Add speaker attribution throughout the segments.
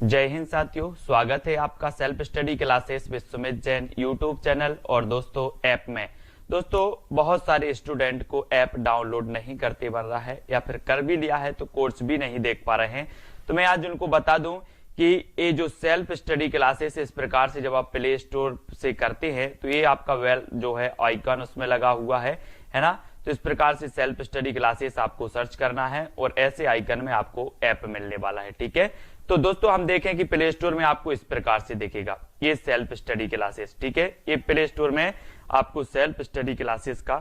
Speaker 1: जय हिंद साथियों, स्वागत है आपका self study classes with Sumit Jain YouTube channel और दोस्तों ऐप में। दोस्तों बहुत सारे स्टूडेंट को ऐप डाउनलोड नहीं करते बन रहा है या फिर कर भी लिया है तो कोर्स भी नहीं देख पा रहे हैं। तो मैं आज उनको बता दूं कि ये जो सेल्फ स्टडी क्लासेस इस प्रकार से जब आप प्ले स्टोर से करते हैं तो ये आपका वेल जो है आइकन उसमें लगा हुआ है ना। तो इस प्रकार से सेल्फ स्टडी क्लासेस आपको सर्च करना है और ऐसे आइकन में आपको ऐप मिलने वाला है। ठीक है, तो दोस्तों हम देखें कि प्ले स्टोर में आपको इस प्रकार से दिखेगा ये सेल्फ स्टडी क्लासेस। ठीक है, ये प्ले स्टोर में आपको सेल्फ स्टडी क्लासेस का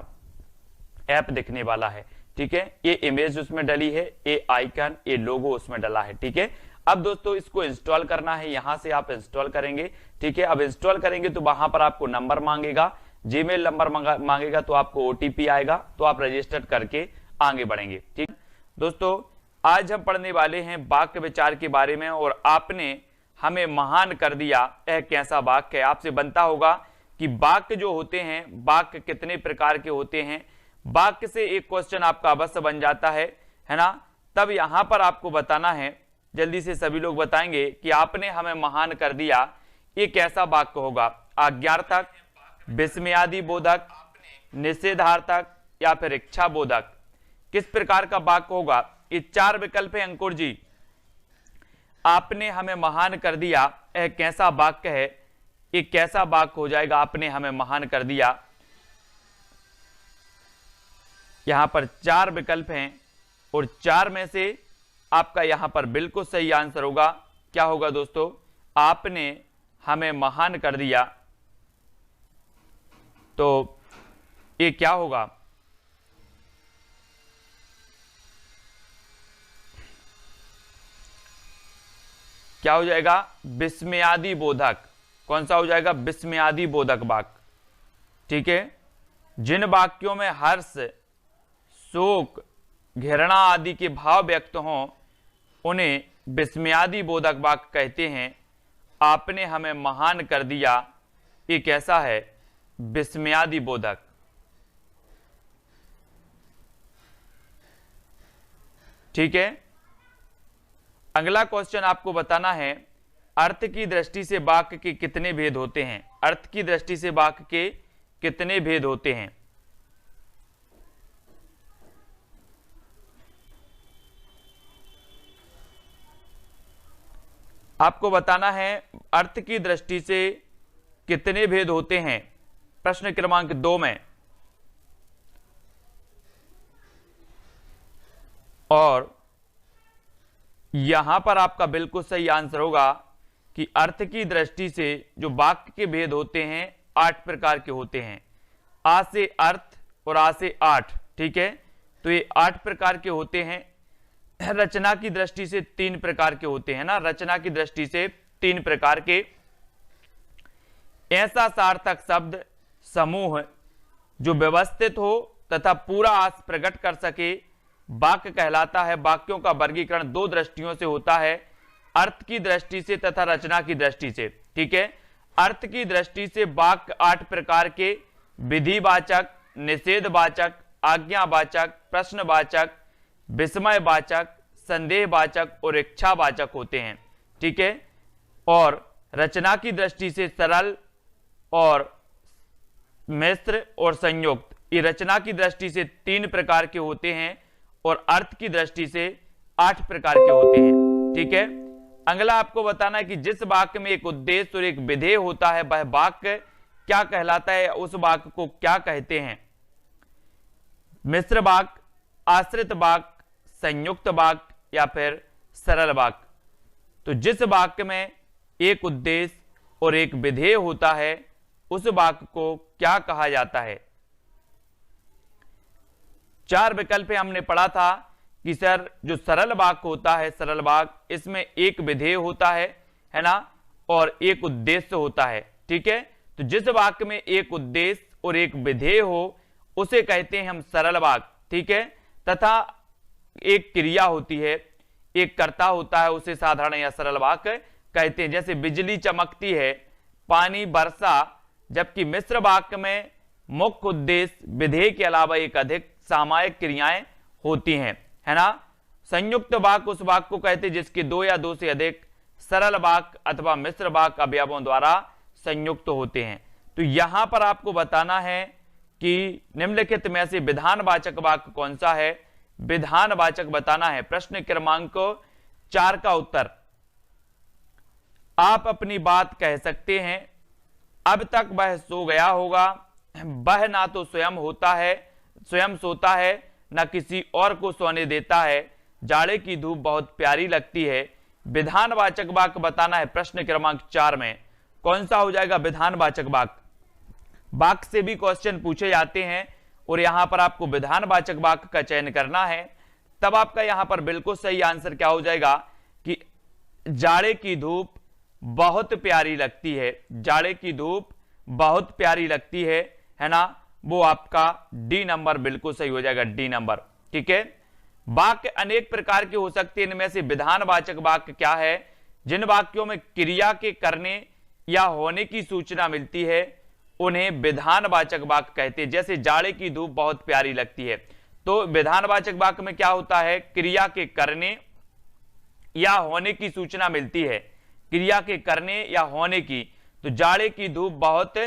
Speaker 1: ऐप दिखने वाला है। ठीक है, ये इमेज उसमें डली है, ये आइकन, ये लोगो उसमें डला है। ठीक है, अब दोस्तों इसको इंस्टॉल करना है, यहां से आप इंस्टॉल करेंगे। ठीक है, अब इंस्टॉल करेंगे तो वहां पर आपको नंबर मांगेगा, जीमेल नंबर मांगेगा, तो आपको ओटीपी आएगा, तो आप रजिस्टर करके आगे बढ़ेंगे। ठीक दोस्तों, आज हम पढ़ने वाले हैं वाक्य विचार के बारे में और आपने हमें महान कर दिया यह कैसा वाक्य है। आपसे बनता होगा कि वाक्य जो होते हैं, वाक्य कितने प्रकार के होते हैं। वाक्य से एक क्वेश्चन आपका अवश्य बन जाता है ना। तब यहां पर आपको बताना है, जल्दी से सभी लोग बताएंगे कि आपने हमें महान कर दिया ये कैसा वाक्य होगा। आज्ञार्थक, विस्मयादि बोधक, निषेधार्थक या फिर इच्छा बोधक, किस प्रकार का वाक्य होगा। ये चार विकल्प है अंकुर जी। आपने हमें महान कर दिया यह कैसा वाक्य है, ये कैसा वाक्य हो जाएगा। आपने हमें महान कर दिया, यहां पर चार विकल्प हैं और चार में से आपका यहां पर बिल्कुल सही आंसर होगा। क्या होगा दोस्तों, आपने हमें महान कर दिया, तो ये क्या होगा। क्या हो जाएगा, विस्मयादि बोधक। कौन सा हो जाएगा, विस्मयादि बोधक वाक्य। ठीक है, जिन वाक्यों में हर्ष, शोक, घृणा आदि के भाव व्यक्त हों उन्हें विस्मयादि बोधक वाक्य कहते हैं। आपने हमें महान कर दिया ये कैसा है, विस्मयादि बोधक। ठीक है, अगला क्वेश्चन आपको बताना है अर्थ की दृष्टि से वाक्य के कितने भेद होते हैं। अर्थ की दृष्टि से वाक्य के कितने भेद होते हैं। आपको बताना है अर्थ की दृष्टि से कितने भेद होते हैं, प्रश्न क्रमांक 2 में। और यहां पर आपका बिल्कुल सही आंसर होगा कि अर्थ की दृष्टि से जो वाक्य के भेद होते हैं 8 प्रकार के होते हैं। आ से अर्थ और आ से 8। ठीक है, तो ये 8 प्रकार के होते हैं। रचना की दृष्टि से 3 प्रकार के होते हैं ना। रचना की दृष्टि से 3 प्रकार के। ऐसा सार्थक शब्द समूह जो व्यवस्थित हो तथा पूरा आस प्रकट कर सके वाक्य कहलाता है। वाक्यों का वर्गीकरण 2 दृष्टियों से होता है, अर्थ की दृष्टि से तथा रचना की दृष्टि से। ठीक है, अर्थ की दृष्टि से वाक्य 8 प्रकार के विधिवाचक, निषेधवाचक, आज्ञावाचक, प्रश्नवाचक, विस्मयवाचक, संदेहवाचक और इच्छावाचक होते हैं। ठीक है, और रचना की दृष्टि से सरल और मिश्र और संयुक्त, ये रचना की दृष्टि से 3 प्रकार के होते हैं और अर्थ की दृष्टि से 8 प्रकार के होते हैं। ठीक है, अगला आपको बताना है कि जिस वाक्य में एक उद्देश्य और एक विधेय होता है वह वाक्य क्या कहलाता है, उस वाक्य को क्या कहते हैं। मिश्र वाक्य, आश्रित वाक्य, संयुक्त वाक्य या फिर सरल वाक्य। तो जिस वाक्य में एक उद्देश्य और एक विधेय होता है उस वाक्य को क्या कहा जाता है। 4 विकल्प हमने पढ़ा था कि सर जो सरल वाक्य होता है, सरल वाक्य, इसमें एक विधेय होता है ना, और एक उद्देश्य होता है। ठीक है, तो जिस वाक्य में एक उद्देश्य और एक विधेय हो उसे कहते हैं हम सरल वाक्य। ठीक है, तथा एक क्रिया होती है, एक कर्ता होता है, उसे साधारण या सरल वाक्य कहते हैं। जैसे बिजली चमकती है, पानी बरसा, जबकि मिश्र वाक्य में मुख्य उद्देश्य विधेय के अलावा एक अधिक सामायिक क्रियाएं होती हैं, है ना। संयुक्त वाक्य उस वाक्य को कहते हैं जिसके 2 या 2 से अधिक सरल वाक्य अथवा मिश्र वाक्य अवयवों द्वारा संयुक्त होते हैं। तो यहां पर आपको बताना है कि निम्नलिखित में से विधानवाचक वाक्य कौन सा है, विधानवाचक बताना है। प्रश्न क्रमांक 4 का उत्तर, आप अपनी बात कह सकते हैं। अब तक वह सो गया होगा, वह ना तो स्वयं सोता है न किसी और को सोने देता है, जाड़े की धूप बहुत प्यारी लगती है। विधानवाचक वाक्य बताना है। प्रश्न क्रमांक 4 में कौन सा हो जाएगा विधानवाचक वाक्य। वाक्य से भी क्वेश्चन पूछे जाते हैं और यहां पर आपको विधानवाचक वाक्य का चयन करना है। तब आपका यहां पर बिल्कुल सही आंसर क्या हो जाएगा कि जाड़े की धूप बहुत प्यारी लगती है, जाड़े की धूप बहुत प्यारी लगती है ना, वो आपका डी नंबर बिल्कुल सही हो जाएगा, डी नंबर। ठीक है, वाक्य अनेक प्रकार के हो सकते हैं। इनमें से विधानवाचक वाक्य क्या है, जिन वाक्यों में क्रिया के करने या होने की सूचना मिलती है उन्हें विधानवाचक वाक्य कहते हैं। जैसे जाड़े की धूप बहुत प्यारी लगती है, तो विधानवाचक वाक्य में क्या होता है, क्रिया के करने या होने की सूचना मिलती है, क्रिया के करने या होने की। तो जाड़े की धूप बहुत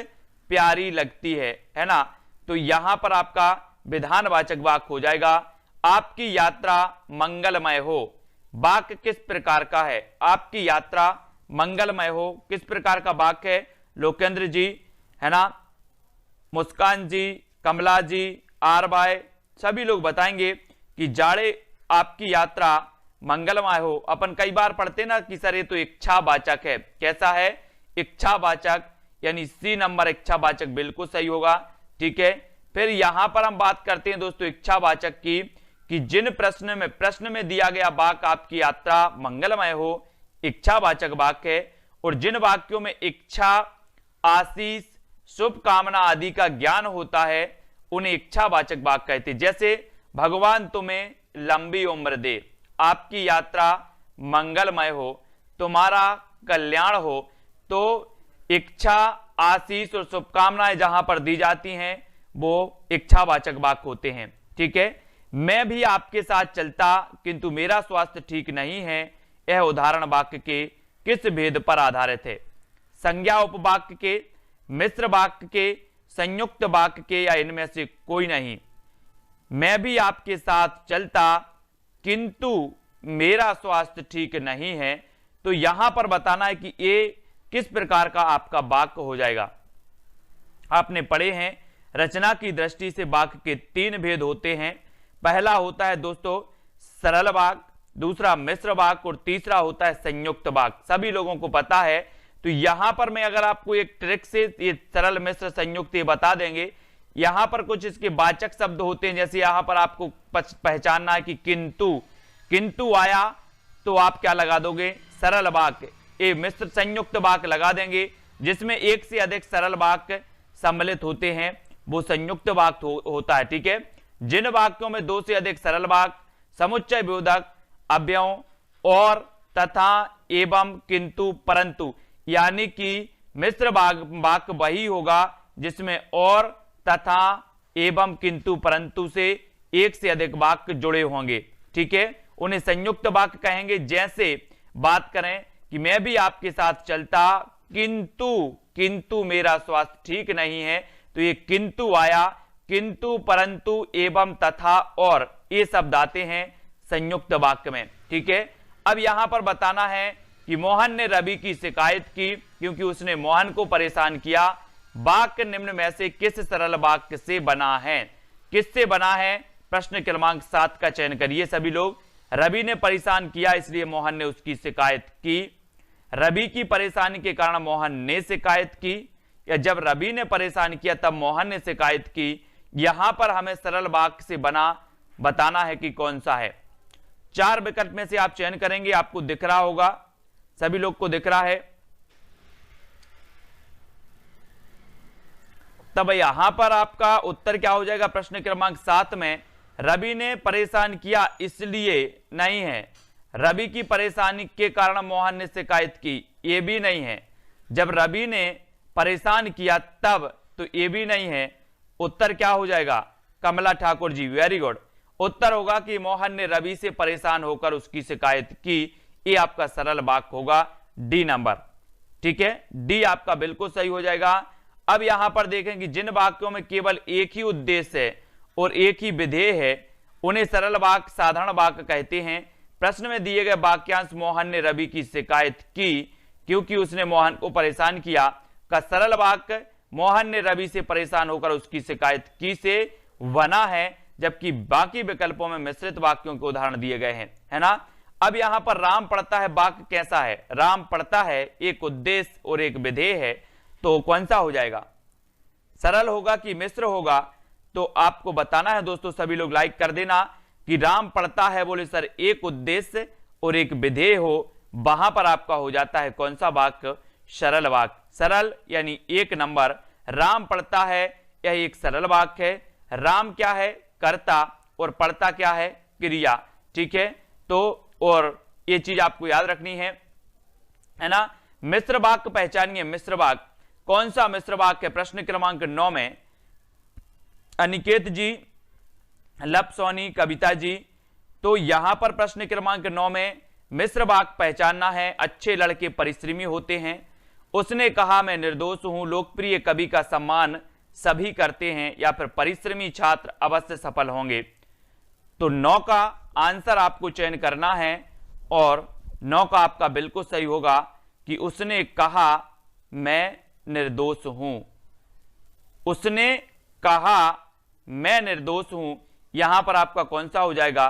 Speaker 1: प्यारी लगती है ना। तो यहां पर आपका विधानवाचक वाक्य हो जाएगा आपकी यात्रा मंगलमय हो। वाक्य किस प्रकार का है, आपकी यात्रा मंगलमय हो, किस प्रकार का वाक्य है, लोकेंद्र जी है ना, मुस्कान जी, कमला जी, आर बाय सभी लोग बताएंगे कि जाड़े आपकी यात्रा मंगलमय हो। अपन कई बार पढ़ते ना कि सर ये तो इच्छावाचक है, कैसा है, इच्छावाचक, यानी सी नंबर इच्छावाचक बिल्कुल सही होगा। ठीक है, फिर यहां पर हम बात करते हैं दोस्तों इच्छावाचक की, कि जिन प्रश्न में दिया गया वाक्य आपकी यात्रा मंगलमय हो, इच्छावाचक वाक्य है। और जिन वाक्यों में इच्छा, आशीष, शुभकामना आदि का ज्ञान होता है उन्हें इच्छावाचक वाक्य कहते हैं। जैसे भगवान तुम्हें लंबी उम्र दे, आपकी यात्रा मंगलमय हो, तुम्हारा कल्याण हो। तो इच्छा, आशीष और शुभकामनाएं जहां पर दी जाती हैं वो इच्छावाचक वाक्य होते हैं। ठीक है, मैं भी आपके साथ चलता किंतु मेरा स्वास्थ्य ठीक नहीं है, यह उदाहरण वाक्य के किस भेद पर आधारित है, संज्ञा उपवाक्य के, मिश्र वाक्य के, संयुक्त वाक्य के, या इनमें से कोई नहीं। मैं भी आपके साथ चलता किंतु मेरा स्वास्थ्य ठीक नहीं है। तो यहां पर बताना है कि ये किस प्रकार का आपका वाक्य हो जाएगा। आपने पढ़े हैं रचना की दृष्टि से वाक्य के 3 भेद होते हैं। पहला होता है दोस्तों सरल वाक्य, दूसरा मिश्र वाक्य और तीसरा होता है संयुक्त वाक्य। सभी लोगों को पता है। तो यहां पर मैं अगर आपको एक ट्रिक से ये सरल, मिश्र, संयुक्त ये बता देंगे, यहां पर कुछ इसके वाचक शब्द होते हैं। जैसे यहां पर आपको पहचानना है कि किंतु आया, तो आप क्या लगा दोगे, सरल वाक्य। ये मिश्र संयुक्त वाक्य लगा देंगे। जिसमें एक से अधिक सरल वाक्य सम्मिलित होते हैं वो संयुक्त वाक्य होता है। ठीक है, जिन वाक्यों में 2 से अधिक सरल वाक्य, समुच्चय बोधक, अव्ययों और तथा, एवं, किंतु, परंतु, यानी कि मिश्र वाक्य वही होगा जिसमें और, तथा, एवं, किंतु, परंतु से एक से अधिक वाक्य जुड़े होंगे। ठीक है, उन्हें संयुक्त वाक्य कहेंगे। जैसे बात करें कि मैं भी आपके साथ चलता किंतु मेरा स्वास्थ्य ठीक नहीं है, तो ये किंतु आया, किंतु, परंतु, एवं, तथा और ये शब्द आते हैं संयुक्त वाक्य में। ठीक है, अब यहां पर बताना है कि मोहन ने रवि की शिकायत की क्योंकि उसने मोहन को परेशान किया। वाक्य निम्न में से किस सरल वाक्य से बना है, किससे बना है, प्रश्न क्रमांक 7 का चयन करिए सभी लोग। रवि ने परेशान किया इसलिए मोहन ने उसकी शिकायत की, रवि की परेशानी के कारण मोहन ने शिकायत की, या जब रवि ने परेशान किया तब मोहन ने शिकायत की। यहां पर हमें सरल वाक्य से बना बताना है कि कौन सा है। 4 विकल्प में से आप चयन करेंगे, आपको दिख रहा होगा, सभी लोग को दिख रहा है। तब यहां पर आपका उत्तर क्या हो जाएगा, प्रश्न क्रमांक 7 में रवि ने परेशान किया इसलिए नहीं है, रवि की परेशानी के कारण मोहन ने शिकायत की, ये भी नहीं है। जब रवि ने परेशान किया तब, तो ये भी नहीं है। उत्तर क्या हो जाएगा, कमला ठाकुर जी, वेरी गुड। उत्तर होगा कि मोहन ने रवि से परेशान होकर उसकी शिकायत की। ये आपका सरल वाक्य होगा, डी नंबर। ठीक है, डी आपका बिल्कुल सही हो जाएगा। अब यहां पर देखें कि जिन वाक्यों में केवल एक ही उद्देश्य है और एक ही विधेय है उन्हें सरल वाक्य साधारण वाक्य कहते हैं। प्रश्न में दिए गए वाक्यांश मोहन ने रवि की शिकायत की क्योंकि उसने मोहन को परेशान किया का सरल वाक्य मोहन ने रवि से परेशान होकर उसकी शिकायत की से बना है, जबकि बाकी विकल्पों में मिश्रित वाक्यों के उदाहरण दिए गए हैं, है ना। अब यहां पर राम पढ़ता है वाक्य कैसा है, राम पढ़ता है एक उद्देश्य और एक विधेय है, तो कौन सा हो जाएगा, सरल होगा कि मिश्र होगा। तो आपको बताना है दोस्तों, सभी लोग लाइक कर देना कि राम पढ़ता है बोले सर एक उद्देश्य और एक विधेय हो, वहां पर आपका हो जाता है कौन सा वाक्य, सरल वाक्य। सरल यानी एक नंबर, राम पढ़ता है यह एक सरल वाक्य है। राम क्या है, कर्ता, और पढ़ता क्या है, क्रिया। ठीक है, तो और ये चीज आपको याद रखनी है ना। मिश्र वाक्य पहचानिए, मिश्र वाक्य कौन सा मिश्र वाक्य है, प्रश्न क्रमांक 9 में अनिकेत जी, लप सोनी, कविता जी। तो यहां पर प्रश्न क्रमांक 9 में मिश्र वाक्य पहचानना है। अच्छे लड़के परिश्रमी होते हैं, उसने कहा मैं निर्दोष हूं, लोकप्रिय कवि का सम्मान सभी करते हैं, या फिर परिश्रमी छात्र अवश्य सफल होंगे। तो 9 का आंसर आपको चयन करना है और 9 का आपका बिल्कुल सही होगा कि उसने कहा मैं निर्दोष हूं, उसने कहा मैं निर्दोष हूं। यहां पर आपका कौन सा हो जाएगा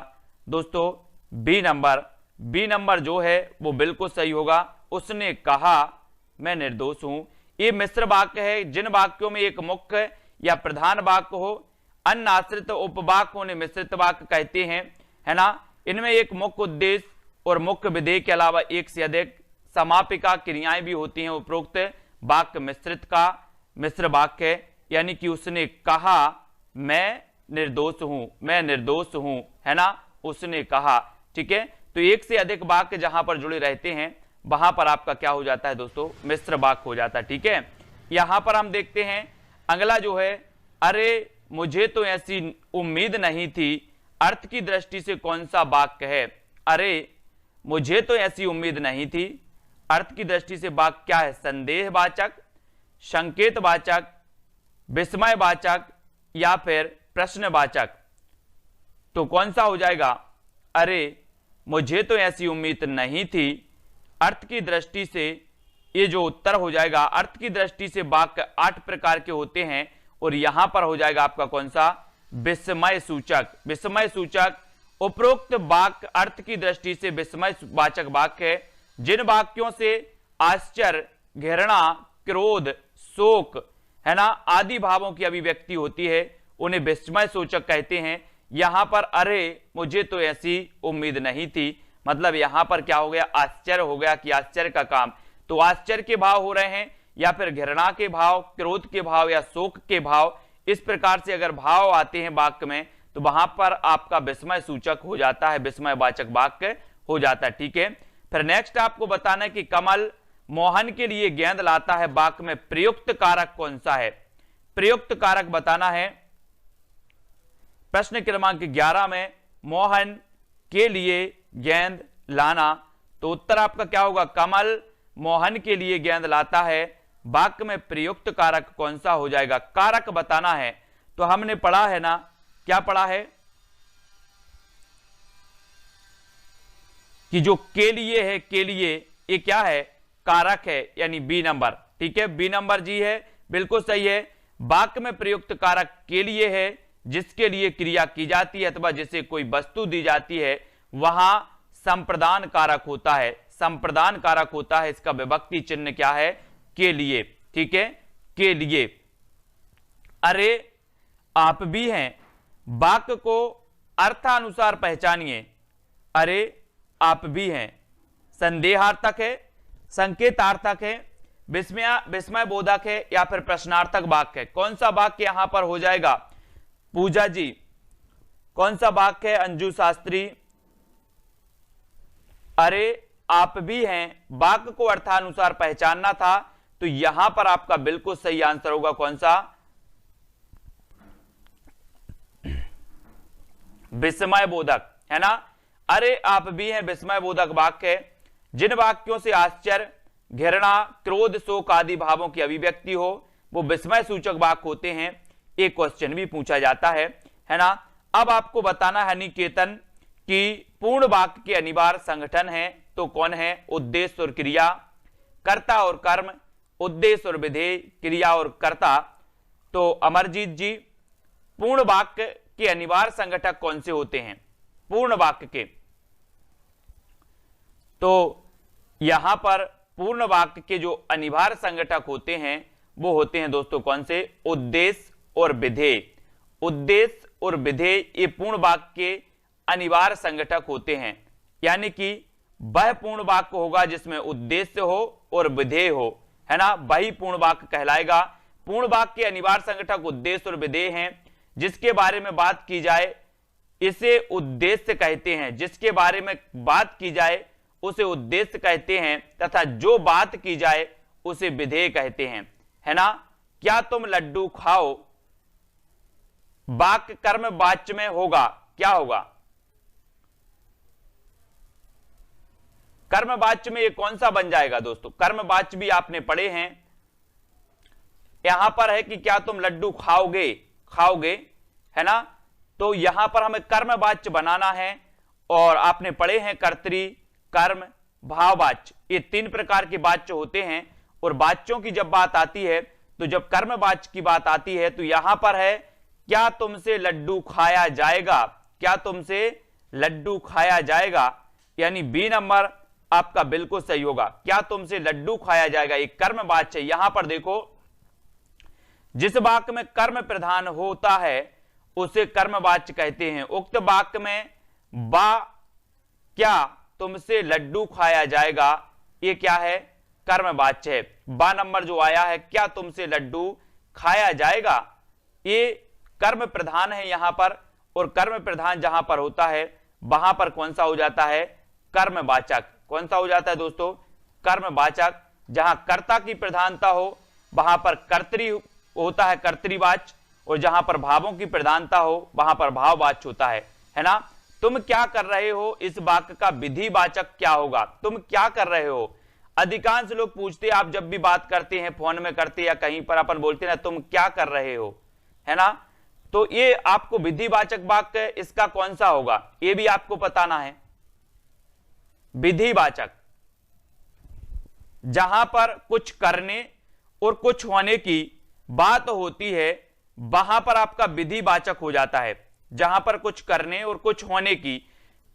Speaker 1: दोस्तों, बी नंबर। बी नंबर जो है वो बिल्कुल सही होगा, उसने कहा मैं निर्दोष हूं। ये मिश्र वाक्य है। जिन वाक्यों में एक मुख्य या प्रधान वाक्य हो, अन्य आश्रित उपवाक्य उन्हें मिश्रित वाक्य कहते हैं, है ना। इनमें एक मुख्य उद्देश्य और मुख्य विधेय के अलावा एक से अधिक समापिका क्रियाएं भी होती हैं। उपरोक्त वाक्य मिश्रित का मिश्र वाक्य है, यानी कि उसने कहा मैं निर्दोष हूं, मैं निर्दोष हूं, है ना, उसने कहा। ठीक है, तो एक से अधिक वाक्य जहां पर जुड़े रहते हैं वहां पर आपका क्या हो जाता है दोस्तों, मिश्र वाक्य हो जाता है। ठीक है, यहां पर हम देखते हैं अगला जो है, अरे मुझे तो ऐसी उम्मीद नहीं थी, अर्थ की दृष्टि से कौन सा वाक्य है। अरे मुझे तो ऐसी उम्मीद नहीं थी, अर्थ की दृष्टि से वाक्य क्या है, संदेहवाचक, संकेतवाचक, विस्मयवाचक या फिर प्रश्नवाचक। तो कौन सा हो जाएगा, अरे मुझे तो ऐसी उम्मीद नहीं थी, अर्थ की दृष्टि से ये जो उत्तर हो जाएगा। अर्थ की दृष्टि से वाक्य 8 प्रकार के होते हैं और यहां पर हो जाएगा आपका कौन सा, विस्मय सूचक। विस्मय सूचक उपरोक्त वाक्य अर्थ की दृष्टि से विस्मय वाचक वाक्य है। जिन वाक्यों से आश्चर्य, घृणा, क्रोध, शोक, है ना, आदि भावों की अभिव्यक्ति होती है उन्हें विस्मय सूचक कहते हैं। यहां पर अरे मुझे तो ऐसी उम्मीद नहीं थी, मतलब यहां पर क्या हो गया, आश्चर्य हो गया कि आश्चर्य का काम। तो आश्चर्य के भाव हो रहे हैं या फिर घृणा के भाव, क्रोध के भाव या शोक के भाव, इस प्रकार से अगर भाव आते हैं वाक्य में तो वहां पर आपका विस्मय सूचक हो जाता है, विस्मय वाचक वाक्य हो जाता है। ठीक है, फिर नेक्स्ट आपको बताना है कि कमल मोहन के लिए गेंद लाता है, वाक्य में प्रयुक्त कारक कौन सा है, प्रयुक्त कारक बताना है। प्रश्न क्रमांक 11 में मोहन के लिए गेंद लाना, तो उत्तर आपका क्या होगा, कमल मोहन के लिए गेंद लाता है, वाक्य में प्रयुक्त कारक कौन सा हो जाएगा, कारक बताना है। तो हमने पढ़ा है ना, क्या पढ़ा है कि जो के लिए है, के लिए ये क्या है, कारक है, यानी बी नंबर। ठीक है, बी नंबर जी है, बिल्कुल सही है। वाक्य में प्रयुक्त कारक के लिए है, जिसके लिए क्रिया की जाती है अथवा जिसे कोई वस्तु दी जाती है, वहां संप्रदान कारक होता है, संप्रदान कारक होता है। इसका विभक्ति चिन्ह क्या है, के लिए। ठीक है, के लिए। अरे आप भी हैं, वाक्य को अर्थानुसार पहचानिए। अरे आप भी हैं संदेहार्थक है, संकेतार्थक है, विस्मय बोधक है या फिर प्रश्नार्थक वाक्य है। कौन सा वाक्य यहां पर हो जाएगा, पूजा जी कौन सा वाक्य है, अंजू शास्त्री। अरे आप भी हैं, वाक्य को अर्थानुसार पहचानना था, तो यहां पर आपका बिल्कुल सही आंसर होगा कौन सा, विस्मय बोधक, है ना। अरे आप भी हैं विस्मय बोधक वाक्य है। जिन वाक्यों से आश्चर्य, घृणा, क्रोध, शोक आदि भावों की अभिव्यक्ति हो वो विस्मय सूचक वाक्य होते हैं। एक क्वेश्चन भी पूछा जाता है ना। अब आपको बताना है निकेतन कि पूर्ण वाक्य के अनिवार्य संगठन है तो कौन है? उद्देश्य और क्रिया, कर्ता और कर्म, उद्देश्य और विधेय, क्रिया और कर्ता। तो अमरजीत जी, पूर्ण वाक्य के अनिवार्य संगठक कौन से होते हैं? पूर्ण वाक्य के, तो यहां पर पूर्ण वाक्य के जो अनिवार्य संगठक होते हैं वो होते हैं दोस्तों कौन से? उद्देश्य और विधेय। उद्देश्य और विधेय ये पूर्ण वाक्य के अनिवार्य संगठक होते हैं, यानी कि वह पूर्ण वाक्य होगा जिसमें उद्देश्य हो और विधेय हो, है ना, वही पूर्ण वाक्य कहलाएगा। पूर्ण वाक्य के अनिवार्य संगठक उद्देश्य और विधेय हैं। जिसके बारे में बात की जाए इसे उद्देश्य कहते हैं, जिसके बारे में बात की जाए उसे उद्देश्य कहते हैं, तथा जो बात की जाए उसे विधेय कहते हैं, है ना। क्या तुम लड्डू खाओ, वाक्य कर्म वाच्य में होगा, क्या होगा? कर्म वाच्य में ये कौन सा बन जाएगा दोस्तों? कर्म वाच्य भी आपने पढ़े हैं, यहां पर है कि क्या तुम लड्डू खाओगे, खाओगे, है ना। तो यहां पर हमें कर्म वाच्य बनाना है, और आपने पढ़े हैं कर्तरी, कर्म, भाववाच्य, ये 3 प्रकार के वाच्य होते हैं। और वाच्यों की जब बात आती है तो जब कर्म वाच्य की बात आती है तो यहां पर है क्या तुमसे लड्डू खाया जाएगा, क्या तुमसे लड्डू खाया जाएगा, यानी बी नंबर आपका बिल्कुल सही होगा। क्या तुमसे लड्डू खाया जाएगा, एक कर्म वाच्य। यहां पर देखो, जिस वाक्य में कर्म प्रधान होता है उसे कर्म वाच्य कहते हैं। उक्त वाक्य में बा, क्या तुमसे लड्डू खाया जाएगा, ये क्या है? कर्म वाच्य है। बा नंबर जो आया है क्या तुमसे लड्डू खाया जाएगा, ये कर्म प्रधान है यहां पर। और कर्म प्रधान जहां पर होता है वहां पर कौन सा हो जाता है? कर्मवाचक। कौन सा हो जाता है दोस्तों? कर्मवाचक। जहां कर्ता की प्रधानता हो वहां पर कर्तरी होता है, कर्तरीवाच्य। और जहां पर भावों की प्रधानता हो वहां पर भाववाच्य होता है ना। तुम क्या कर रहे हो, इस वाक्य का विधिवाचक क्या होगा? तुम क्या कर रहे हो? अधिकांश लोग पूछते हैं, आप जब भी बात करते हैं, फोन में करते या कहीं पर अपन बोलते हैं ना, तुम क्या कर रहे हो, है ना। तो ये आपको विधिवाचक वाक्य इसका कौन सा होगा ये भी आपको बताना है। विधिवाचक, जहां पर कुछ करने और कुछ होने की बात होती है वहां पर आपका विधिवाचक हो जाता है। जहां पर कुछ करने और कुछ होने की,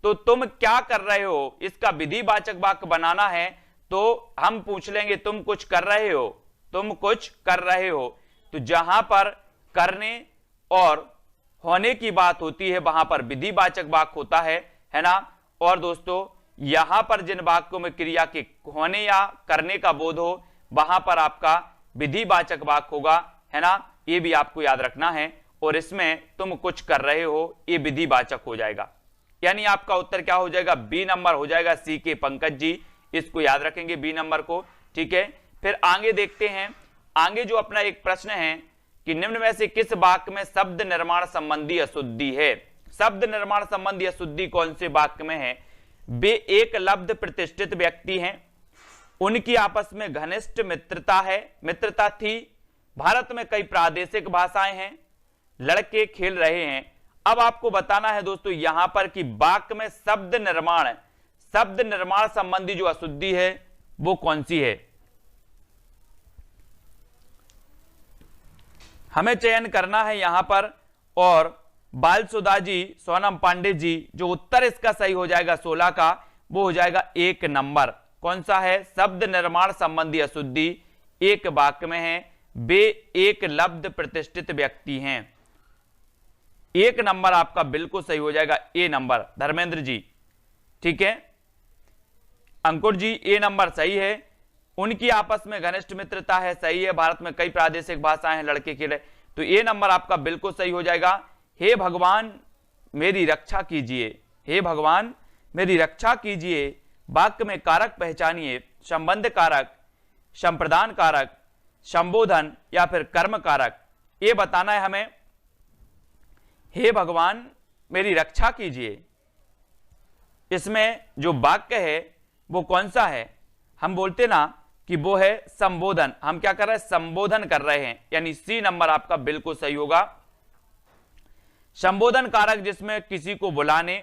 Speaker 1: तो तुम क्या कर रहे हो, इसका विधिवाचक वाक्य बनाना है तो हम पूछ लेंगे तुम कुछ कर रहे हो, तुम कुछ कर रहे हो। तो जहां पर करने और होने की बात होती है वहां पर विधिवाचक वाक्य होता है ना। और दोस्तों यहां पर जिन वाक्यों में क्रिया के होने या करने का बोध हो वहां पर आपका विधिवाचक वाक्य होगा, है ना। ये भी आपको याद रखना है। और इसमें तुम कुछ कर रहे हो ये विधिवाचक हो जाएगा, यानी आपका उत्तर क्या हो जाएगा? बी नंबर हो जाएगा। सी के पंकज जी इसको याद रखेंगे बी नंबर को, ठीक है। फिर आगे देखते हैं, आगे जो अपना एक प्रश्न है कि निम्न में से किस वाक्य में शब्द निर्माण संबंधी अशुद्धि है? शब्द निर्माण संबंधी अशुद्धि कौन से वाक्य में है? वे एक लब्ध प्रतिष्ठित व्यक्ति हैं, उनकी आपस में घनिष्ठ मित्रता है, मित्रता थी, भारत में कई प्रादेशिक भाषाएं हैं, लड़के खेल रहे हैं। अब आपको बताना है दोस्तों यहां पर कि वाक्य में शब्द निर्माण संबंधी जो अशुद्धि है वो कौन सी है? हमें चयन करना है यहां पर। और बालसुधा जी, सोनम पांडे जी, जो उत्तर इसका सही हो जाएगा 16 का वो हो जाएगा 1 नंबर। कौन सा है? शब्द निर्माण संबंधी अशुद्धि एक वाक्य में है, वे एक लब्ध प्रतिष्ठित व्यक्ति हैं। 1 नंबर आपका बिल्कुल सही हो जाएगा, ए नंबर। धर्मेंद्र जी, ठीक है। अंकुर जी, ए नंबर सही है। उनकी आपस में घनिष्ठ मित्रता है, सही है, भारत में कई प्रादेशिक भाषाएं हैं, लड़के खेले, तो ए नंबर आपका बिल्कुल सही हो जाएगा। हे भगवान मेरी रक्षा कीजिए, हे भगवान मेरी रक्षा कीजिए वाक्य में कारक पहचानिए, संबंध कारक, संप्रदान कारक, संबोधन या फिर कर्म कारक, ये बताना है हमें। हे भगवान मेरी रक्षा कीजिए, इसमें जो वाक्य है वो कौन सा है? हम बोलते ना कि वो है संबोधन। हम क्या कर रहे हैं? संबोधन कर रहे हैं, यानी सी नंबर आपका बिल्कुल सही होगा। संबोधन कारक जिसमें किसी को बुलाने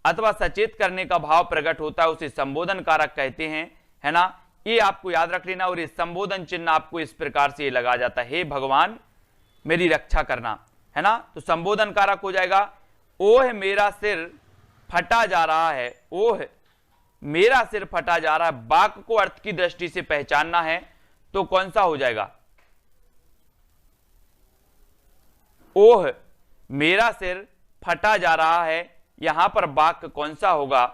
Speaker 1: अथवा सचेत करने का भाव प्रकट होता है उसे संबोधन कारक कहते हैं, है ना। ये आपको याद रख लेना। और ये संबोधन चिन्ह आपको इस प्रकार से लगा जाता है, हे भगवान मेरी रक्षा करना, है ना। तो संबोधन कारक हो जाएगा ओह मेरा सिर फटा जा रहा है, ओह मेरा सिर फटा जा रहा है। वाक्य को अर्थ की दृष्टि से पहचानना है तो कौन सा हो जाएगा? ओह मेरा सिर फटा जा रहा है, यहां पर वाक्य कौन सा होगा?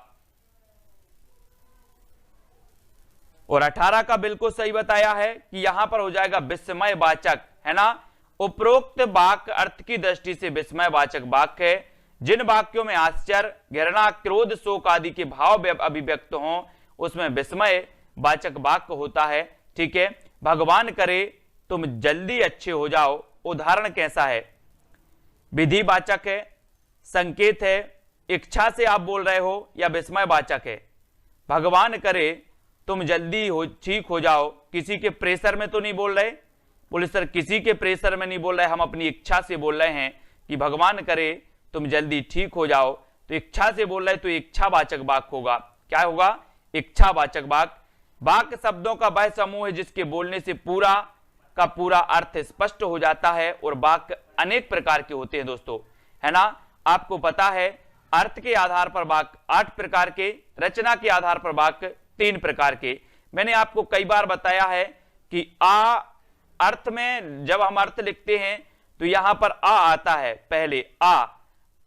Speaker 1: और 18 का बिल्कुल सही बताया है कि यहां पर हो जाएगा विस्मय वाचक, है ना। उपरोक्त वाक्य अर्थ की दृष्टि से विस्मय वाचक वाक्य है। जिन वाक्यों में आश्चर्य, घृणा, क्रोध, शोक आदि के भाव अभिव्यक्त हों उसमें विस्मय वाचक वाक्य होता है, ठीक है। भगवान करे तुम जल्दी अच्छे हो जाओ, उदाहरण कैसा है? विधिवाचक है, संकेत है, इच्छा से आप बोल रहे हो, या विस्मय वाचक है? भगवान करे तुम जल्दी हो ठीक हो जाओ, किसी के प्रेशर में तो नहीं बोल रहे। बोले सर किसी के प्रेशर में नहीं बोल रहे, हम अपनी इच्छा से बोल रहे हैं कि भगवान करे तुम जल्दी ठीक हो जाओ। तो इच्छा से बोल रहे तो इच्छावाचक वाक्य होगा। क्या होगा? इच्छावाचक वाक्य। वाक्य शब्दों का वह समूह है जिसके बोलने से पूरा का पूरा अर्थ स्पष्ट हो जाता है। और वाक्य अनेक प्रकार के होते हैं दोस्तों, है ना। आपको पता है अर्थ के आधार पर वाक्य 8 प्रकार के, रचना के आधार पर वाक्य 3 प्रकार के। मैंने आपको कई बार बताया है कि आ अर्थ में जब हम अर्थ लिखते हैं तो यहां पर आ आता है पहले,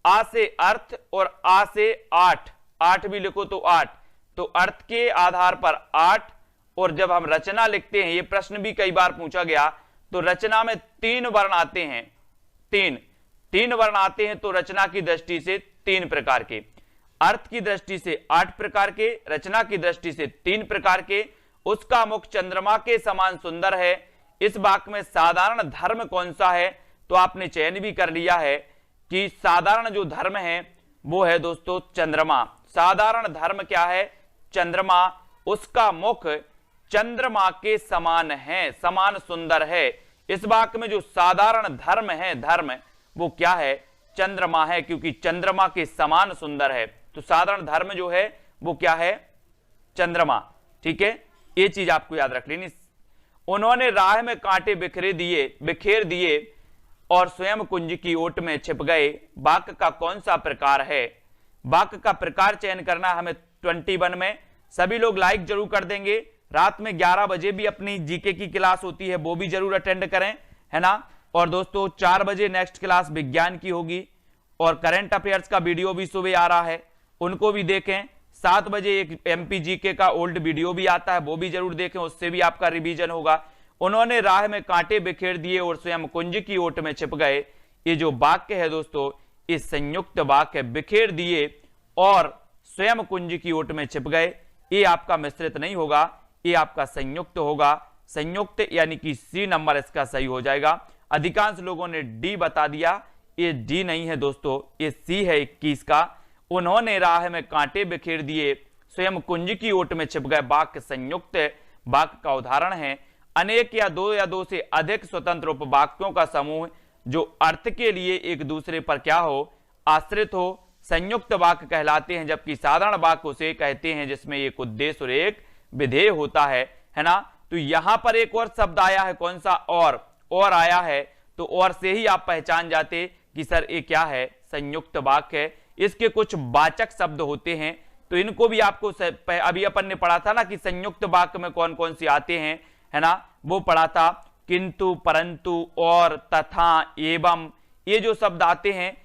Speaker 1: आ से अर्थ और आ से 8 भी लिखो तो 8, तो अर्थ के आधार पर 8। और जब हम रचना लिखते हैं, ये प्रश्न भी कई बार पूछा गया, तो रचना में 3 वर्ण आते हैं, 3 वर्ण आते हैं। तो रचना की दृष्टि से 3 प्रकार के, अर्थ की दृष्टि से 8 प्रकार के, रचना की दृष्टि से 3 प्रकार के। उसका मुख चंद्रमा के समान सुंदर है। इस वाक्य में साधारण धर्म कौन सा है? तो आपने चयन भी कर लिया है कि साधारण जो धर्म है वो है दोस्तों चंद्रमा। साधारण धर्म क्या है? चंद्रमा। उसका मुख चंद्रमा के समान है, समान सुंदर है। इस वाक्य में जो साधारण धर्म है, धर्म वो क्या है? चंद्रमा है, क्योंकि चंद्रमा के समान सुंदर है। तो साधारण धर्म जो है वो क्या है? चंद्रमा, ठीक है। ये चीज आपको याद रख लेनी। उन्होंने राह में कांटे बिखेर दिए और स्वयं कुंज की ओट में छिप गए। वाक्य का कौन सा प्रकार है? वाक्य का प्रकार चयन करना हमें 21 में। सभी लोग लाइक जरूर कर देंगे। रात में 11 बजे भी अपनी जीके की क्लास होती है, वो भी जरूर अटेंड करें, है ना। और दोस्तों 4 बजे नेक्स्ट क्लास विज्ञान की होगी और करंट अफेयर्स का वीडियो भी सुबह आ रहा है, उनको भी देखें। 7 बजे एक एमपी जीके का ओल्ड वीडियो भी आता है, वो भी जरूर देखें, उससे भी आपका रिवीजन होगा। उन्होंने राह में कांटे बिखेर दिए और स्वयं कुंज की ओट में छिप गए। ये जो वाक्य है दोस्तों, ये संयुक्त वाक्य है। बिखेर दिए और स्वयं कुंज की ओट में छिप गए, ये आपका मिश्रित नहीं होगा, ये आपका संयुक्त होगा। संयुक्त यानी कि सी नंबर इसका सही हो जाएगा। अधिकांश लोगों ने डी बता दिया, ये डी नहीं है दोस्तों, ये सी है 21 का। उन्होंने राह में कांटे बिखेर दिए, स्वयं कुंज की ओट में छिप गए। वाक्य संयुक्त वाक्य का उदाहरण है। अनेक या दो से अधिक स्वतंत्र उपवाक्यों का समूह जो अर्थ के लिए एक दूसरे पर क्या हो? आश्रित हो, संयुक्त वाक्य कहलाते हैं। जबकि साधारण वाक्य उसे कहते हैं जिसमें एक उद्देश्य और एक विधेय होता है ना। तो यहां पर एक और शब्द आया है, कौन सा? और आया है, तो और से ही आप पहचान जाते कि सर ये क्या है? संयुक्त वाक्य है। इसके कुछ वाचक शब्द होते हैं, तो इनको भी आपको अभी अपन ने पढ़ा था ना कि संयुक्त वाक्य में कौन कौन से आते हैं, है ना, वो पढ़ा था। किंतु, परंतु, और, तथा, एवं, ये जो शब्द आते हैं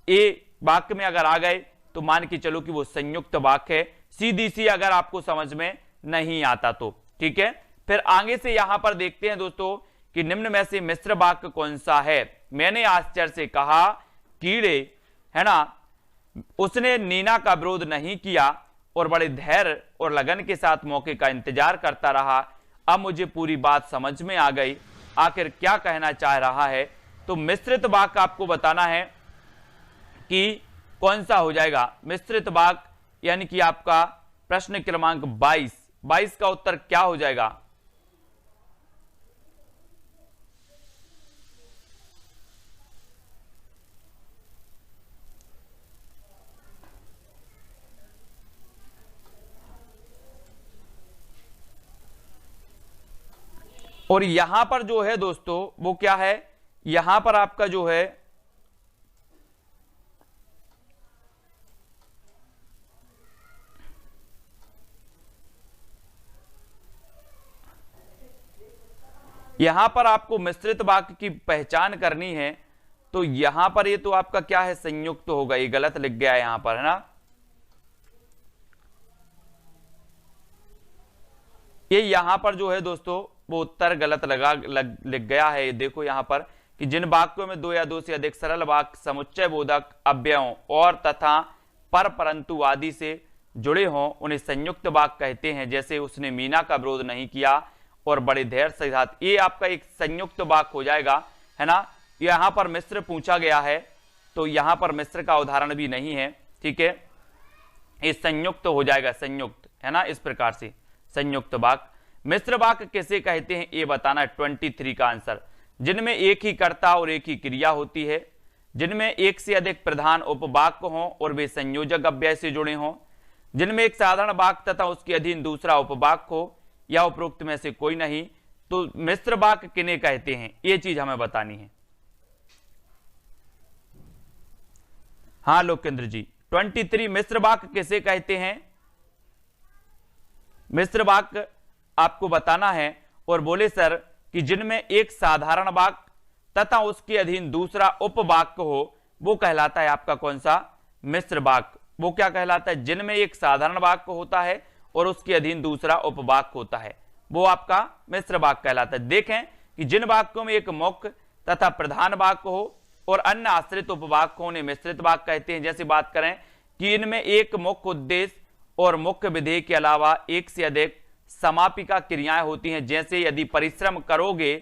Speaker 1: ये वाक्य में अगर आ गए तो मान के चलो कि वो संयुक्त वाक्य है। सीधी सी अगर आपको समझ में नहीं आता तो ठीक है। फिर आगे से यहां पर देखते हैं दोस्तों कि निम्न में से मिश्र वाक्य कौन सा है? मैंने आश्चर्य से कहा कीड़े, है ना, उसने नीना का विरोध नहीं किया और बड़े धैर्य और लगन के साथ मौके का इंतजार करता रहा। अब मुझे पूरी बात समझ में आ गई, आखिर क्या कहना चाह रहा है। तो मिश्रित वाक्य आपको बताना है कि कौन सा हो जाएगा। मिश्रित वाक्य यानी कि आपका प्रश्न क्रमांक 22 का उत्तर क्या हो जाएगा? और यहां पर जो है दोस्तों वो क्या है, यहां पर आपका जो है यहां पर आपको मिश्रित वाक्य की पहचान करनी है। तो यहां पर ये तो आपका क्या है, संयुक्त होगा, ये गलत लिख गया है यहां पर, है ना। ये यहां पर जो है दोस्तों वो उत्तर गलत लिख गया है। देखो यहां पर कि जिन वाक्यों में दो या दो से अधिक सरल वाक्य समुच्चय बोधक अव्ययों और तथा पर परंतु आदि से जुड़े हों उन्हें संयुक्त वाक्य कहते हैं। जैसे उसने मीना का विरोध नहीं किया और बड़े धैर्य से साथ, ये आपका एक संयुक्त वाक्य हो जाएगा, है ना। यहां पर मिश्र पूछा गया है तो यहां पर मिश्र का उदाहरण भी नहीं है, ठीक है, ये संयुक्त हो जाएगा, संयुक्त, है ना। इस प्रकार से संयुक्त वाक्य। मिश्र वाक्य किसे कहते हैं ये बताना है 23 का आंसर। जिनमें एक ही कर्ता और एक ही क्रिया होती है, जिनमें एक से अधिक प्रधान उपवाक्य हों और वे संयोजक अव्यय से जुड़े हों, जिनमें एक साधारण वाक्य तथा उसके अधीन दूसरा उपवाक्य हो या उपरोक्त में से कोई नहीं। तो मिश्र वाक्य किन्हें कहते हैं ये चीज हमें बतानी है। हाँ लोकेंद्र जी, 23 मिश्र वाक्य किसे कहते हैं, मिश्र वाक्य आपको बताना है। और बोले सर कि जिनमें एक साधारण वाक्य तथा उसके अधीन दूसरा उपवाक्य हो वो कहलाता है आपका कौन सा, मिश्र वाक्य। वो क्या कहलाता है, जिनमें एक साधारण वाक्य होता है और उसके अधीन दूसरा उपवाक्य होता है, वो आपका मिश्र वाक्य कहलाता है। देखें कि जिन वाक्यों में एक मुख्य तथा प्रधान वाक्य हो और अन्य आश्रित उपवाक्य हो उन्हें मिश्रित वाक्य कहते हैं। जैसे बात करें कि इनमें एक मुख्य उद्देश्य और मुख्य विधेय के अलावा एक से अधिक समापिका क्रियाएं होती हैं। जैसे यदि परिश्रम करोगे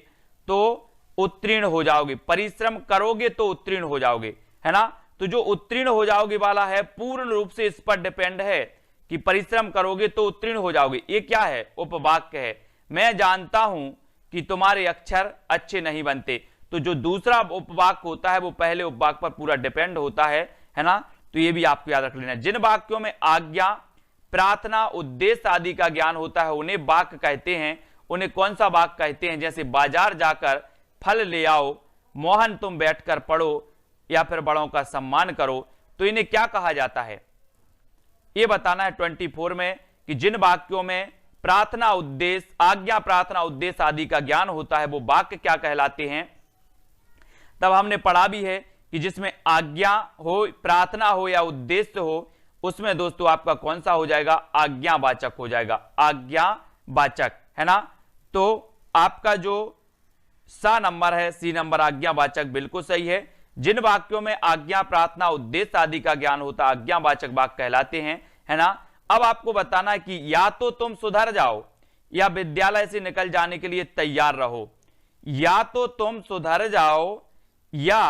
Speaker 1: तो उत्तीर्ण हो जाओगे, परिश्रम करोगे तो उत्तीर्ण हो जाओगे, है ना। तो जो उत्तीर्ण हो जाओगे वाला है पूर्ण रूप से इस पर डिपेंड है कि परिश्रम करोगे तो उत्तीर्ण हो जाओगे, ये क्या है, उपवाक्य है। मैं जानता हूं कि तुम्हारे अक्षर अच्छे नहीं बनते, तो जो दूसरा उपवाक्य होता है वो पहले उपवाक्य पर पूरा डिपेंड होता है ना। तो ये भी आपको याद रख लेना। जिन वाक्यों में आज्ञा, प्रार्थना, उद्देश्य आदि का ज्ञान होता है उन्हें वाक्य कहते हैं। उन्हें कौन सा वाक्य कहते हैं, जैसे बाजार जाकर फल ले आओ, मोहन तुम बैठकर पढ़ो, या फिर बड़ों का सम्मान करो, तो इन्हें क्या कहा जाता है ये बताना है 24 में कि जिन वाक्यों में प्रार्थना, उद्देश्य, आज्ञा, प्रार्थना, उद्देश्य आदि का ज्ञान होता है वो वाक्य क्या कहलाते हैं। तब हमने पढ़ा भी है कि जिसमें आज्ञा हो, प्रार्थना हो या उद्देश्य हो उसमें दोस्तों आपका कौन सा हो जाएगा, आज्ञावाचक हो जाएगा, आज्ञावाचक, है ना। तो आपका जो सा नंबर है, सी नंबर आज्ञावाचक बिल्कुल सही है। जिन वाक्यों में आज्ञा, प्रार्थना, उद्देश्य आदि का ज्ञान होता है आज्ञावाचक वाक्य कहलाते हैं, है ना। अब आपको बताना है कि या तो तुम सुधर जाओ या विद्यालय से निकल जाने के लिए तैयार रहो। या तो तुम सुधर जाओ या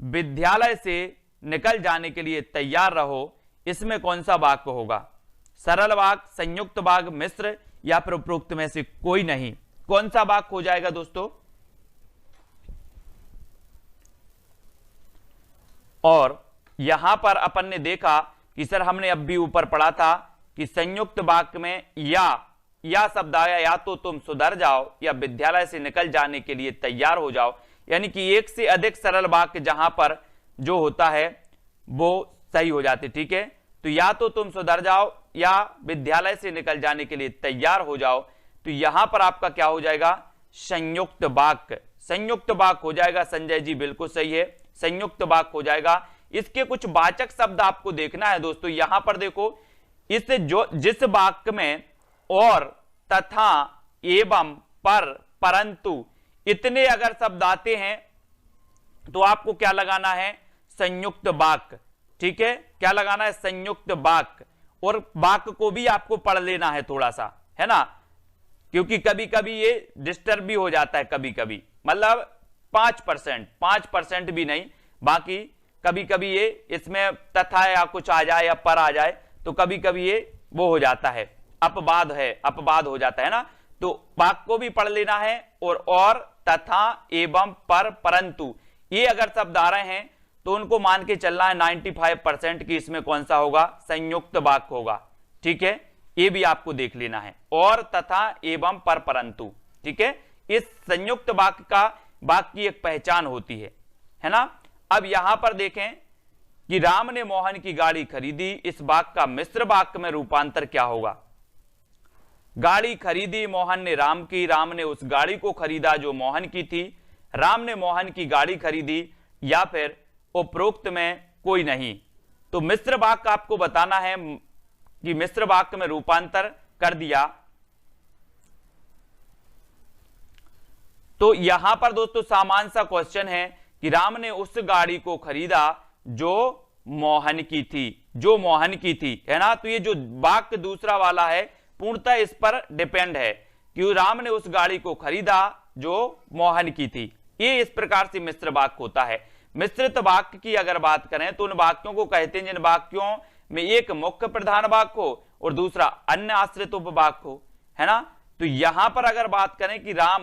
Speaker 1: विद्यालय से निकल जाने के लिए तैयार रहो, इसमें कौन सा वाक्य होगा, सरल वाक्य, संयुक्त वाक्य, मिश्र, या फिर उपरोक्त में से कोई नहीं। कौन सा वाक्य हो जाएगा दोस्तों। और यहां पर अपन ने देखा कि सर हमने अब भी ऊपर पढ़ा था कि संयुक्त वाक्य में या शब्द आया, या तो तुम सुधर जाओ या विद्यालय से निकल जाने के लिए तैयार हो जाओ, यानी कि एक से अधिक सरल वाक्य जहां पर जो होता है वो सही हो जाते, ठीक है। तो या तो तुम सुधर जाओ या विद्यालय से निकल जाने के लिए तैयार हो जाओ, तो यहां पर आपका क्या हो जाएगा, संयुक्त वाक्य, संयुक्त वाक्य हो जाएगा। संजय जी बिल्कुल सही है, संयुक्त वाक्य हो जाएगा। इसके कुछ वाचक शब्द आपको देखना है दोस्तों। यहां पर देखो, इस जो जिस वाक्य में और, तथा, एवं, पर, परंतु इतने अगर शब्द आते हैं तो आपको क्या लगाना है, संयुक्त वाक्य, ठीक है। क्या लगाना है, संयुक्त वाक्य। और वाक्य को भी आपको पढ़ लेना है थोड़ा सा, है ना, क्योंकि कभी कभी ये डिस्टर्ब भी हो जाता है, कभी कभी मतलब 5% भी नहीं, बाकी कभी कभी ये इसमें तथा या कुछ आ जाए या पर आ जाए तो कभी कभी ये वो हो जाता है अपवाद, है अपवाद हो जाता है ना। तो वाक्य को भी पढ़ लेना है, और तथा, एवं, पर, परंतु, ये अगर शब्द आ रहे हैं तो उनको मान के चलना है 95% की इसमें कौन सा होगा, संयुक्त वाक्य होगा। ठीक है, ये भी आपको देख लेना है, और, तथा, एवं, पर, परंतु। ठीक है, इस संयुक्त वाक्य का वाक्य की एक पहचान होती है ना। अब यहां पर देखें कि राम ने मोहन की गाड़ी खरीदी, इस वाक्य का मिश्र वाक्य में रूपांतर क्या होगा। गाड़ी खरीदी मोहन ने राम की, राम ने उस गाड़ी को खरीदा जो मोहन की थी, राम ने मोहन की गाड़ी खरीदी, या फिर उपरोक्त में कोई नहीं। तो मिश्र वाक्य आपको बताना है कि मिश्र वाक्य में रूपांतर कर दिया। तो यहां पर दोस्तों सामान्य सा क्वेश्चन है कि राम ने उस गाड़ी को खरीदा जो मोहन की थी, जो मोहन की थी, है ना। तो ये जो वाक्य दूसरा वाला है पूर्णतः इस पर डिपेंड है कि राम ने उस गाड़ी को खरीदा जो मोहन की थी। ये इस प्रकार से मिश्र वाक्य होता है। मिश्रित वाक्य की अगर बात करें तो उन वाक्यों को कहते हैं जिन वाक्यों में एक मुख्य प्रधान वाक्य हो और दूसरा अन्य आश्रित उपवाक्य हो, है ना। तो यहां पर अगर बात करें कि राम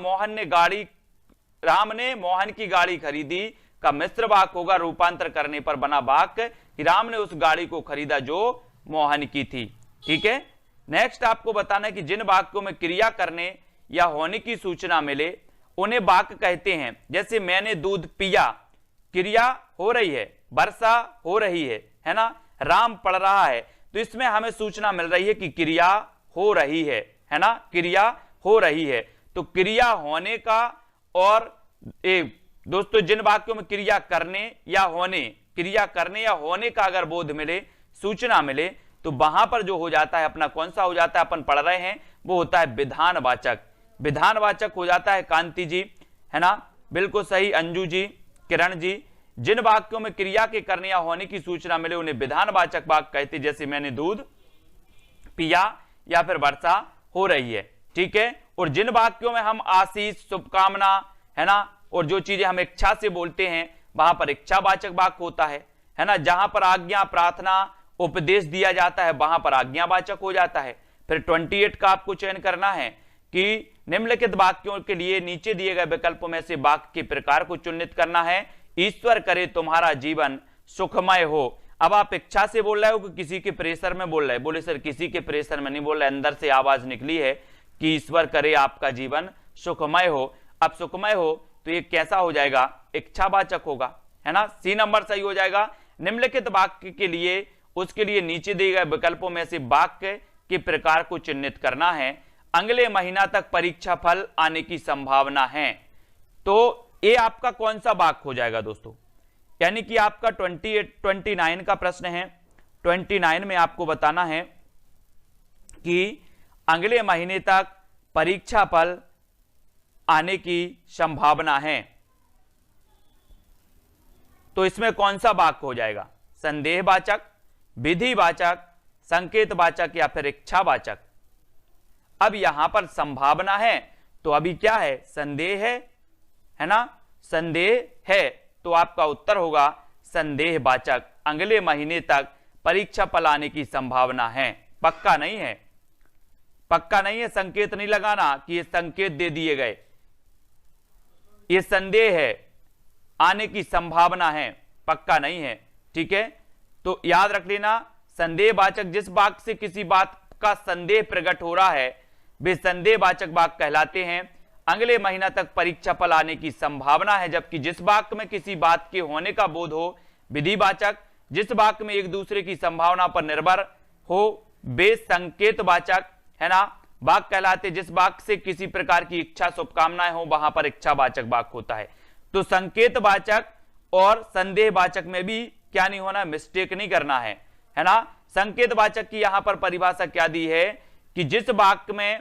Speaker 1: ने मोहन की गाड़ी खरीदी का मिश्र वाक्य होगा रूपांतर करने पर बना वाक्य कि राम ने उस गाड़ी को खरीदा जो मोहन की थी। ठीक है, नेक्स्ट आपको बताना है कि जिन वाक्यों में क्रिया करने या होने की सूचना मिले उन्हें वाक्य कहते हैं। जैसे मैंने दूध पिया, क्रिया हो रही है, वर्षा हो रही है ना, राम पढ़ रहा है, तो इसमें हमें सूचना मिल रही है कि क्रिया हो रही है ना, क्रिया हो रही है। तो क्रिया होने का और दोस्तों जिन वाक्यों में क्रिया करने या होने का अगर बोध मिले, सूचना मिले, तो वहां पर जो हो जाता है अपना कौन सा हो जाता है, अपन पढ़ रहे हैं वो होता है विधानवाचक। विधानवाचक हो जाता है कांति जी, है ना, बिल्कुल सही, अंजू जी, किरण जी। जिन वाक्यों में क्रिया के करने या होने की सूचना मिले उन्हें विधानवाचक वाक्य कहते, जैसे मैंने दूध पिया या फिर वर्षा हो रही है। ठीक है, और जिन वाक्यों में हम आशीष, शुभकामना, है ना, और जो चीजें हम इच्छा से बोलते हैं वहां पर इच्छावाचक वाक्य होता है ना। जहां पर आज्ञा, प्रार्थना, उपदेश दिया जाता है वहां पर आज्ञावाचक हो जाता है। फिर 28 का आपको चयन करना है कि निम्नलिखित वाक्यों के लिए नीचे दिए गए विकल्पों में से वाक्य के प्रकार को चिन्हित करना है। ईश्वर करे तुम्हारा जीवन सुखमय हो। अब आप इच्छा से बोल रहे हो कि किसी के प्रेशर में बोल रहे, बोले सर किसी के प्रेशर में नहीं बोल रहे, अंदर से आवाज निकली है कि ईश्वर करे आपका जीवन सुखमय हो। अब सुखमय हो तो ये कैसा हो जाएगा, इच्छावाचक होगा, है ना। सी नंबर सही हो जाएगा। निम्नलिखित वाक्य के लिए उसके लिए नीचे दिए गए विकल्पों में से वाक्य के प्रकार को चिन्हित करना है। अगले महीना तक परीक्षा फल आने की संभावना है। तो ये आपका कौन सा वाक्य हो जाएगा दोस्तों, यानी कि आपका 29 का प्रश्न है। 29 में आपको बताना है कि अगले महीने तक परीक्षा फल आने की संभावना है। तो इसमें कौन सा वाक्य हो जाएगा, संदेहवाचक, विधिवाचक, संकेतवाचक या फिर इच्छावाचक। अब यहां पर संभावना है तो अभी क्या है, संदेह है ना, संदेह है, तो आपका उत्तर होगा संदेहवाचक। अगले महीने तक परीक्षा फल आने की संभावना है, पक्का नहीं है, पक्का नहीं है। संकेत नहीं लगाना कि ये संकेत दे दिए गए, ये संदेह है, आने की संभावना है, पक्का नहीं है। ठीक है, तो याद रख लेना, संदेहवाचक जिस वाक्य से किसी बात का संदेह प्रकट हो रहा है वे संदेहवाचक वाक्य कहलाते हैं। अगले महीना तक परीक्षा फल आने की संभावना है, जबकि जिस वाक्य में किसी बात के होने का बोध हो, विधिवाचक। जिस वाक्य में एक दूसरे की संभावना पर निर्भर हो वे संकेतवाचक, है ना, वाक्य कहलाते। जिस वाक्य से किसी प्रकार की इच्छा, शुभकामनाएं हो वहां पर इच्छावाचक वाक्य होता है। तो संकेतवाचक और संदेहवाचक में भी क्या नहीं होना, मिस्टेक नहीं करना है ना। संकेतवाचक की यहां पर परिभाषा क्या दी है कि जिस वाक्य में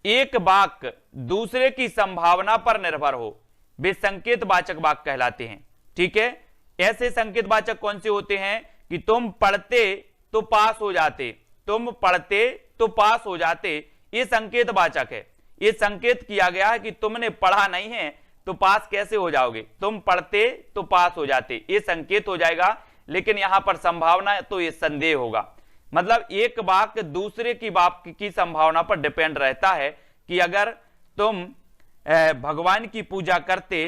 Speaker 1: एक वाक्य दूसरे की संभावना पर निर्भर हो वे संकेतवाचक वाक्य कहलाते हैं। ठीक है, ऐसे संकेतवाचक कौन से होते हैं कि तुम पढ़ते तो पास हो जाते, तुम पढ़ते तो पास हो जाते, ये संकेतवाचक है। ये संकेत किया गया है कि तुमने पढ़ा नहीं है तो पास कैसे हो जाओगे, तुम पढ़ते तो पास हो जाते, ये संकेत हो जाएगा। लेकिन यहां पर संभावना है तो ये संदेह होगा। मतलब एक वाक्य दूसरे की वाक्य की संभावना पर डिपेंड रहता है कि अगर तुम भगवान की पूजा करते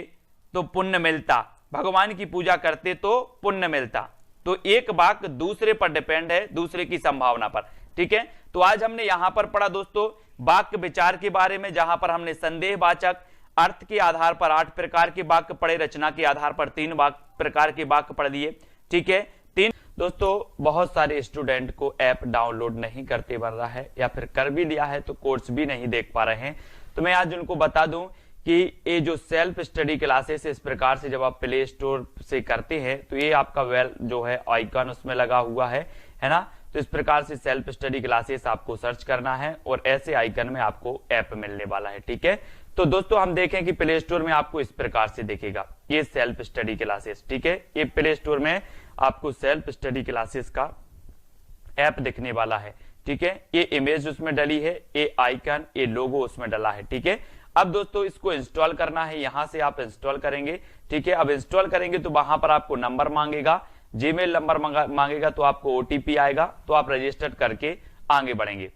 Speaker 1: तो पुण्य मिलता, भगवान की पूजा करते तो पुण्य मिलता। तो एक वाक्य दूसरे पर डिपेंड है, दूसरे की संभावना पर। ठीक है, तो आज हमने यहां पर पढ़ा दोस्तों वाक्य विचार के बारे में, जहां पर हमने संदेहवाचक, अर्थ के आधार पर 8 प्रकार के वाक्य पढ़े, रचना के आधार पर 3 प्रकार के वाक्य पढ़ दिए। ठीक है, 3। दोस्तों बहुत सारे स्टूडेंट को ऐप डाउनलोड नहीं करते बन रहा है, या फिर कर भी लिया है तो कोर्स भी नहीं देख पा रहे हैं। तो मैं आज उनको बता दूं कि ये जो सेल्फ स्टडी क्लासेस इस प्रकार से जब आप प्ले स्टोर से करते हैं तो ये आपका वेल जो है आइकन उसमें लगा हुआ है ना। तो इस प्रकार से सेल्फ स्टडी क्लासेस आपको सर्च करना है और ऐसे आइकन में आपको ऐप मिलने वाला है। ठीक है, तो दोस्तों हम देखें कि प्ले स्टोर में आपको इस प्रकार से दिखेगा ये सेल्फ स्टडी क्लासेस। ठीक है, ये प्ले स्टोर में आपको सेल्फ स्टडी क्लासेस का ऐप दिखने वाला है। ठीक है, ये इमेज उसमें डली है, ये आइकन, ये लोगो उसमें डला है। ठीक है, अब दोस्तों इसको इंस्टॉल करना है, यहां से आप इंस्टॉल करेंगे। ठीक है, अब इंस्टॉल करेंगे तो वहां पर आपको नंबर मांगेगा, जीमेल नंबर मांगेगा, तो आपको ओटीपी आएगा, तो आप रजिस्टर करके आगे बढ़ेंगे।